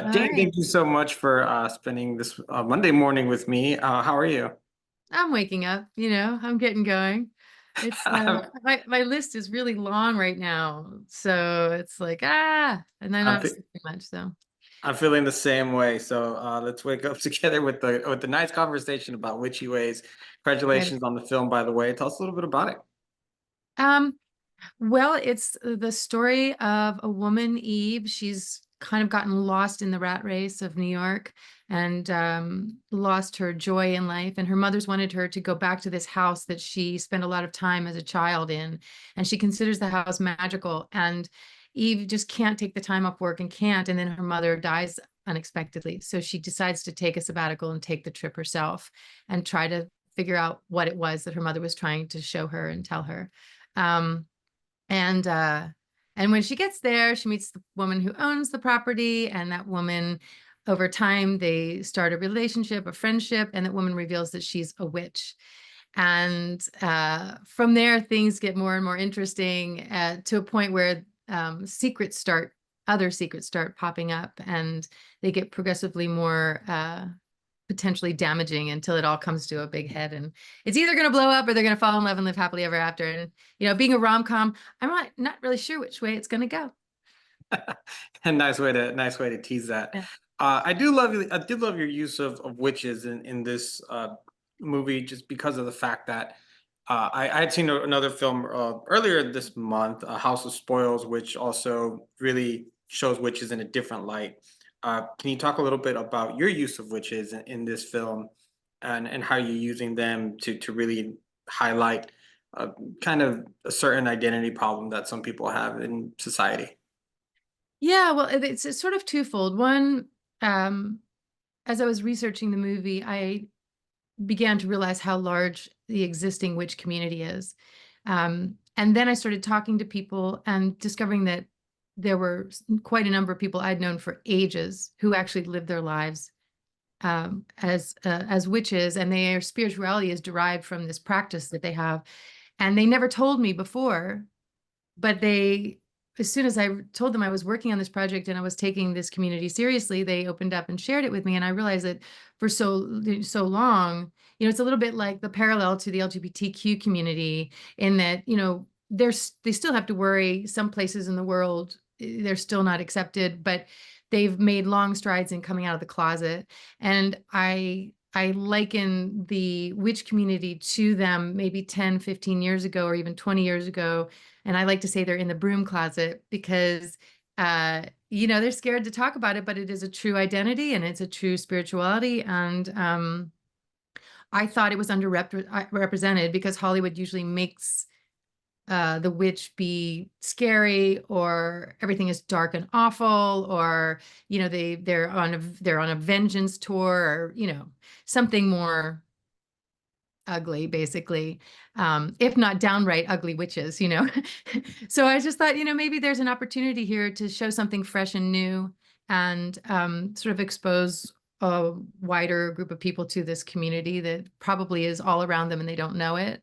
All Jane, right. thank you so much for spending this Monday morning with me. How are you? I'm waking up, I'm getting going. It's my list is really long right now. So it's like, and then I'm, I'm fe- sleeping much. So I'm feeling the same way. So let's wake up together with the nice conversation about Witchy Ways. ready. Congratulations on the film, by the way. Tell us a little bit about it. Um, well, it's the story of a woman, Eve. She's kind of gotten lost in the rat race of New York and lost her joy in life. And her mother's wanted her to go back to this house that she spent a lot of time as a child in. And she considers the house magical. And Eve just can't take the time off work and can't. And then her mother dies unexpectedly. So she decides to take a sabbatical and take the trip herself and try to figure out what it was that her mother was trying to show her and tell her. Um, and uh and when she gets there, she meets the woman who owns the property, and that woman, over time, they start a relationship, a friendship, and that woman reveals that she's a witch. And from there, things get more and more interesting to a point where other secrets start popping up, and they get progressively more potentially damaging until it all comes to a big head. And it's either going to blow up or they're going to fall in love and live happily ever after. And, being a rom-com, I'm not really sure which way it's going to go. And nice way to tease that. Yeah. I did love your use of witches in this movie, just because of the fact that I had seen another film earlier this month, House of Spoils, which also really shows witches in a different light. Can you talk a little bit about your use of witches in this film, and how you're using them to really highlight uh, kind of a certain identity problem that some people have in society? Yeah, well, it's sort of twofold. One, um, as I was researching the movie, I began to realize how large the existing witch community is. And then I started talking to people and discovering that there were quite a number of people I'd known for ages who actually lived their lives as witches, and their spirituality is derived from this practice that they have. And they never told me before, but as soon as I told them I was working on this project and I was taking this community seriously, they opened up and shared it with me. And I realized that for so long, it's a little bit like the parallel to the LGBTQ community, in that, they still have to worry. Some places in the world, they're still not accepted, but they've made long strides in coming out of the closet. And I liken the witch community to them maybe 10, 15 years ago, or even 20 years ago. And I like to say they're in the broom closet because, they're scared to talk about it, but it is a true identity and it's a true spirituality. And I thought it was underrepresented because Hollywood usually makes the witch be scary, or everything is dark and awful, or they're on a vengeance tour, or something more ugly, basically, if not downright ugly witches. So I just thought, maybe there's an opportunity here to show something fresh and new, and sort of expose a wider group of people to this community that probably is all around them and they don't know it.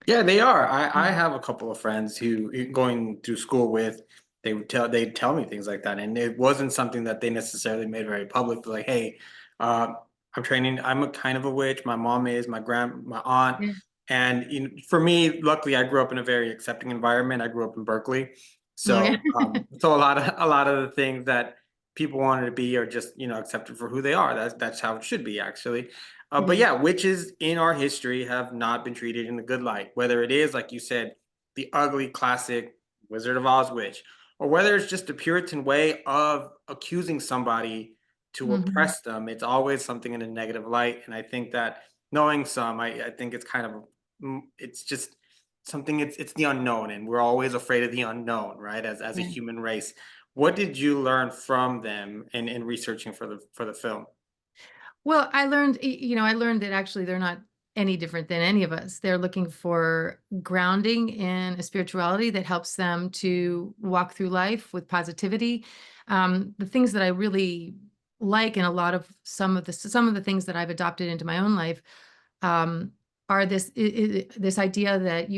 Yeah, they are. I have a couple of friends who going through school with, they'd tell me things like that, and it wasn't something that they necessarily made very public. Like, hey, uh, I'm training. I'm a kind of a witch. My mom is. My aunt, Yeah. and for me, luckily, I grew up in a very accepting environment. I grew up in Berkeley, Okay. so a lot of the things that people wanted to be are just accepted for who they are. That's how it should be, actually. But Yeah. yeah, witches in our history have not been treated in a good light. Whether it is, like you said, the ugly classic Wizard of Oz witch, or whether it's just a Puritan way of accusing somebody to Hmm. oppress them, it's always something in a negative light. And I think that knowing some, I think it's kind of, it's just something, it's the unknown. And we're always afraid of the unknown, right? As a Yeah. human race. What did you learn from them in researching for the film? Well, I learned that actually they're not any different than any of us. They're looking for grounding in a spirituality that helps them to walk through life with positivity. The things that I really like, and a lot of some of the things that I've adopted into my own life, um, are this idea that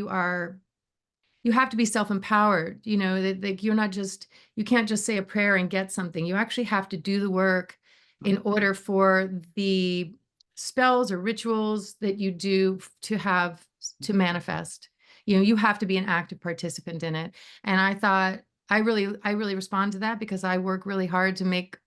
you have to be self-empowered, you know, that you're not just, you can't just say a prayer and get something. You actually have to do the work in order for the spells or rituals that you do to have to manifest. You know, you have to be an active participant in it. And I thought I really respond to that because I work really hard to make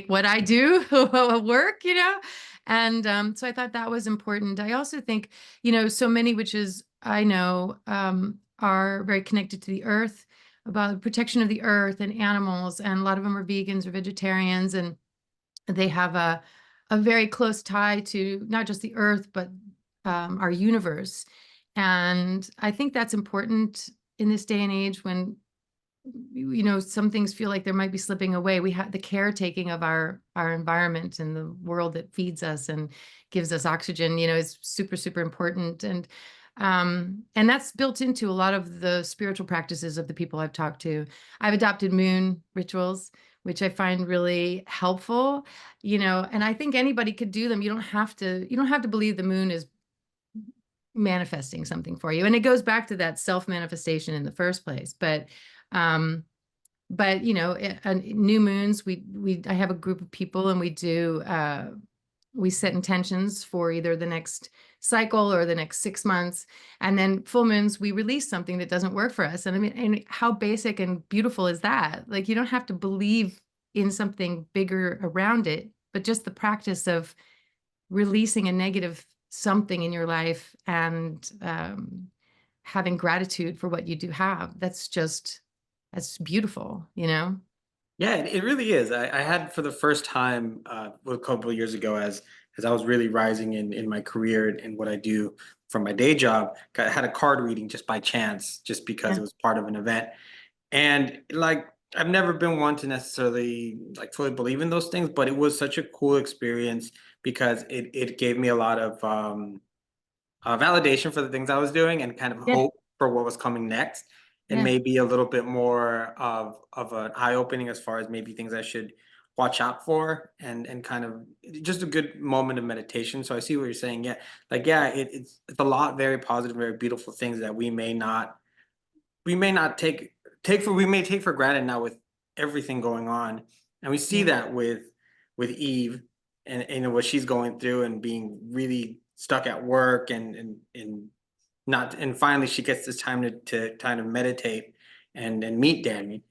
what I do work, you know? And so I thought that was important. I also think, you know, so many witches I know are very connected to the earth, about the protection of the earth and animals. And a lot of them are vegans or vegetarians, and they have a very close tie to not just the earth, but our universe. And I think that's important in this day and age when, you know, some things feel like there might be slipping away. We have the caretaking of our environment and the world that feeds us and gives us oxygen, you know, is super, super important. And that's built into a lot of the spiritual practices of the people I've talked to. I've adopted moon rituals, which I find really helpful, you know, and I think anybody could do them. You don't have to believe the moon is manifesting something for you. And it goes back to that self-manifestation in the first place. Um, but you know, new moons, I have a group of people and we set intentions for either the next cycle or the next 6 months. And then full moons, we release something that doesn't work for us. And I mean, and how basic and beautiful is that? Like, you don't have to believe in something bigger around it, but just the practice of releasing a negative something in your life and having gratitude for what you do have. That's beautiful, you know? Yeah, it really is. I had for the first time a couple of years ago, as I was really rising in my career and what I do for my day job. I had a card reading just by chance, just because Yeah. it was part of an event. And like I've never been one to necessarily like fully believe in those things, but it was such a cool experience because it gave me a lot of validation for the things I was doing and kind of Yeah. hope for what was coming next, and Yeah. maybe a little bit more of an eye opening as far as maybe things I should watch out for, and kind of just a good moment of meditation. So I see what you're saying. Yeah, like yeah, it's a lot very positive, very beautiful things that we may not take for granted now with everything going on, and we see Yeah. that with Eve and what she's going through and being really stuck at work and not and finally she gets this time to kind of meditate and meet Danny.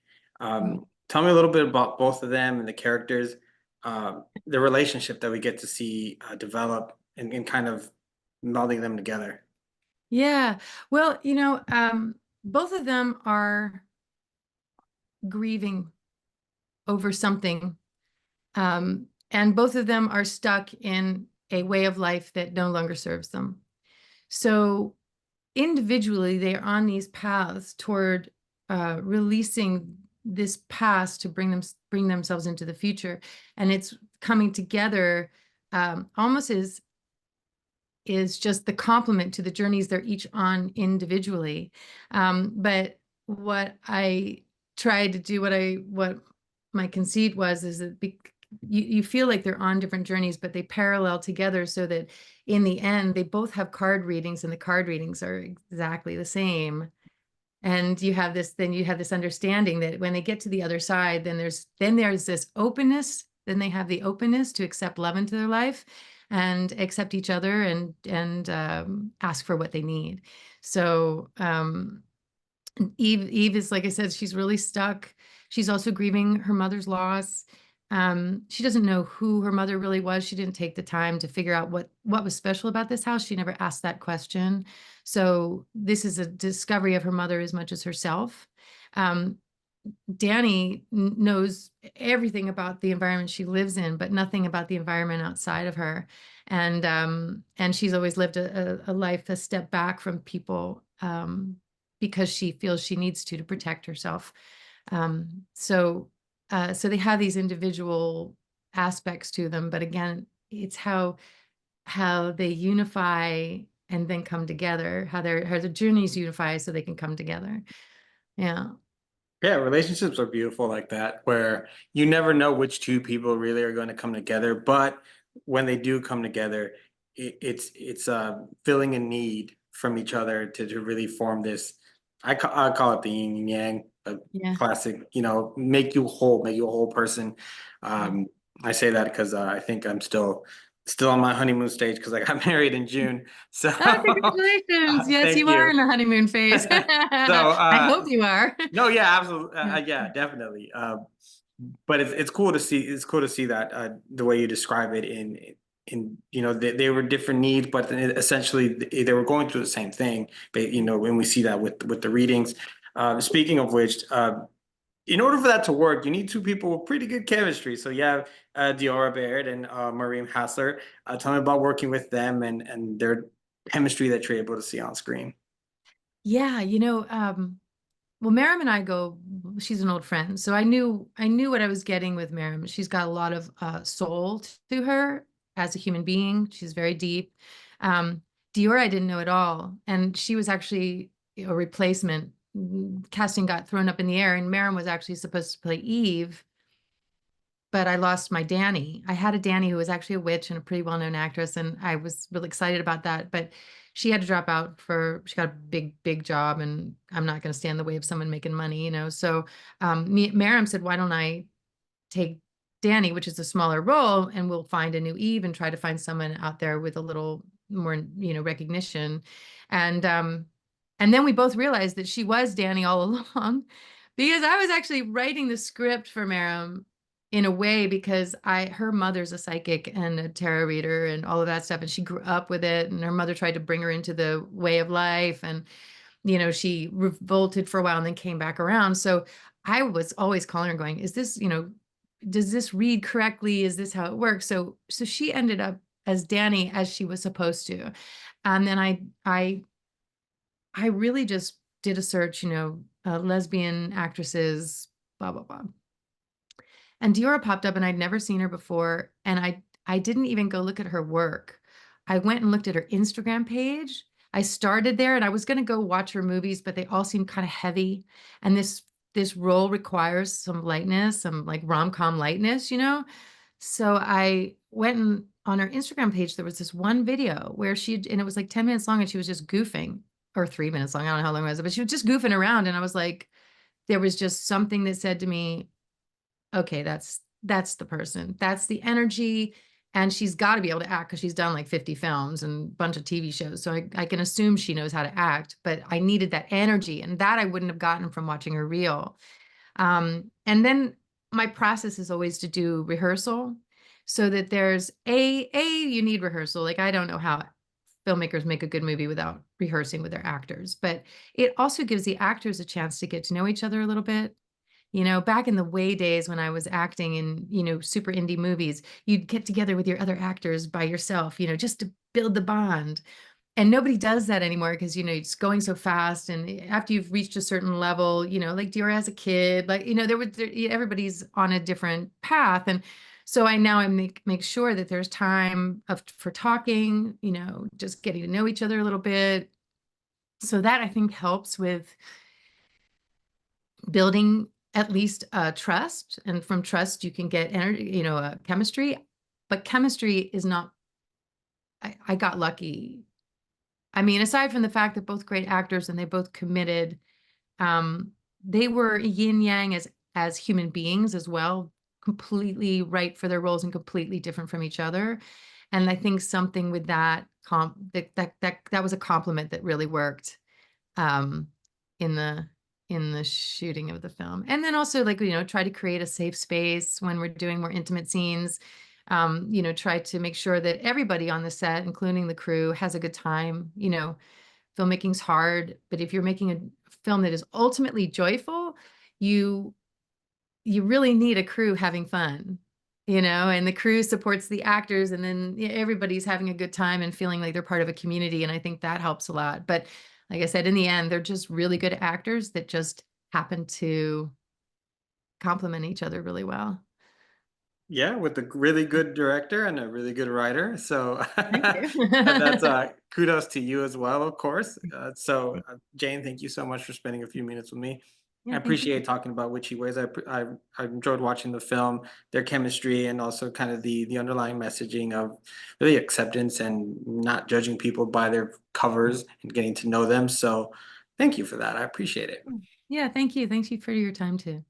Mm. Tell me a little bit about both of them and the characters, the relationship that we get to see develop and kind of melding them together. Yeah. Well, you know, both of them are grieving over something. And both of them are stuck in a way of life that no longer serves them. So individually, they are on these paths toward releasing this past to bring themselves into the future, and it's coming together almost is just the complement to the journeys they're each on individually. But what I tried to do, what my conceit was, is that you feel like they're on different journeys, but they parallel together so that in the end, they both have card readings and the card readings are exactly the same. And then you have this understanding that when they get to the other side, then there's this openness, then they have the openness to accept love into their life and accept each other and ask for what they need. So Eve is, like I said, she's really stuck. She's also grieving her mother's loss. She doesn't know who her mother really was. She didn't take the time to figure out what was special about this house. She never asked that question. So this is a discovery of her mother as much as herself. Um, Danni knows everything about the environment she lives in, but nothing about the environment outside of her. And she's always lived a life a step back from people because she feels she needs to protect herself. So they have these individual aspects to them, but again, it's how they unify and then come together, how their journeys unify so they can come together. Yeah. Yeah, relationships are beautiful like that, where you never know which two people really are going to come together, but when they do come together, it's filling a need from each other to really form I call it the yin and yang, a Yeah. classic, make you a whole person. Yeah. Um, I say that because I think I'm still on my honeymoon stage because I got married in June. So Oh, congratulations. Yes, thank you are you. in the honeymoon phase. So I hope you are. no, yeah, absolutely, Yeah. yeah, definitely. But it's cool to see. It's cool to see that the way you describe it in they were different needs, but essentially they were going through the same thing. But when we see that with the readings. Speaking of which, in order for that to work, you need two people with pretty good chemistry. So you have Diora Baird and Marim Hassler. Tell me about working with them and their chemistry that you're able to see on screen. Yeah, well, Miriam and I go, she's an old friend. So I knew what I was getting with Miriam. She's got a lot of soul to her as a human being. She's very deep. Um, Dior, I didn't know at all. And she was actually a replacement. Casting got thrown up in the air, and Miriam was actually supposed to play Eve, but I lost my Danny. I had a Danny who was actually a witch and a pretty well-known actress, and I was really excited about that. But she had to drop out she got a big job, and I'm not going to stand in the way of someone making money, So Miriam said, "Why don't I take Danny, which is a smaller role, and we'll find a new Eve and try to find someone out there with a little more, recognition." And um, and then we both realized that she was Danny all along, because I was actually writing the script for Miriam in a way because her mother's a psychic and a tarot reader and all of that stuff, and she grew up with it, and her mother tried to bring her into the way of life, and she revolted for a while and then came back around. So I was always calling her going, is this, does this read correctly? Is this how it works? So she ended up as Danny as she was supposed to. And then I really just did a search, lesbian actresses, blah, blah, blah. And Diora popped up and I'd never seen her before. And I didn't even go look at her work. I went and looked at her Instagram page. I started there and I was going to go watch her movies, but they all seemed kind of heavy. And this role requires some lightness, some like rom-com lightness. So I went and on her Instagram page, there was this one video where and it was like 10 minutes long and she was just goofing, or 3 minutes long. I don't know how long it was, but she was just goofing around. And I was like, there was just something that said to me, okay, that's the person. That's the energy. And she's got to be able to act because she's done like 50 films and a bunch of TV shows. So I can assume she knows how to act, but I needed that energy. And that I wouldn't have gotten from watching her reel. And then my process is always to do rehearsal so that there's you need rehearsal. Like I don't know how filmmakers make a good movie without rehearsing with their actors, but it also gives the actors a chance to get to know each other a little bit. Back in the way days when I was acting in, super indie movies, you'd get together with your other actors by yourself, just to build the bond. And nobody does that anymore because, it's going so fast. And after you've reached a certain level, like Dior as a kid, like, everybody's on a different path. And so I make sure that there's time for talking, just getting to know each other a little bit. So that I think helps with building at least trust, and from trust you can get energy, chemistry. But chemistry is not. I got lucky. I mean, aside from the fact that both great actors and they both committed, um, they were yin yang as human beings as well, completely right for their roles and completely different from each other. And I think something with that was a compliment that really worked um, in the shooting of the film. And then also like, try to create a safe space when we're doing more intimate scenes. Try to make sure that everybody on the set, including the crew, has a good time. Filmmaking's hard, but if you're making a film that is ultimately joyful, you you really need a crew having fun. And the crew supports the actors, and then everybody's having a good time and feeling like they're part of a community. And I think that helps a lot. But like I said, in the end, they're just really good actors that just happen to complement each other really well. Yeah, with a really good director and a really good writer. So Thank you. that's kudos to you as well, of course. Jane, thank you so much for spending a few minutes with me. I Yeah, thank you. appreciate talking about Witchy Ways. I enjoyed watching the film, their chemistry, and also kind of the underlying messaging of really acceptance and not judging people by their covers and getting to know them. So Thank you for that. I appreciate it. Yeah, thank you. Thank you for your time too.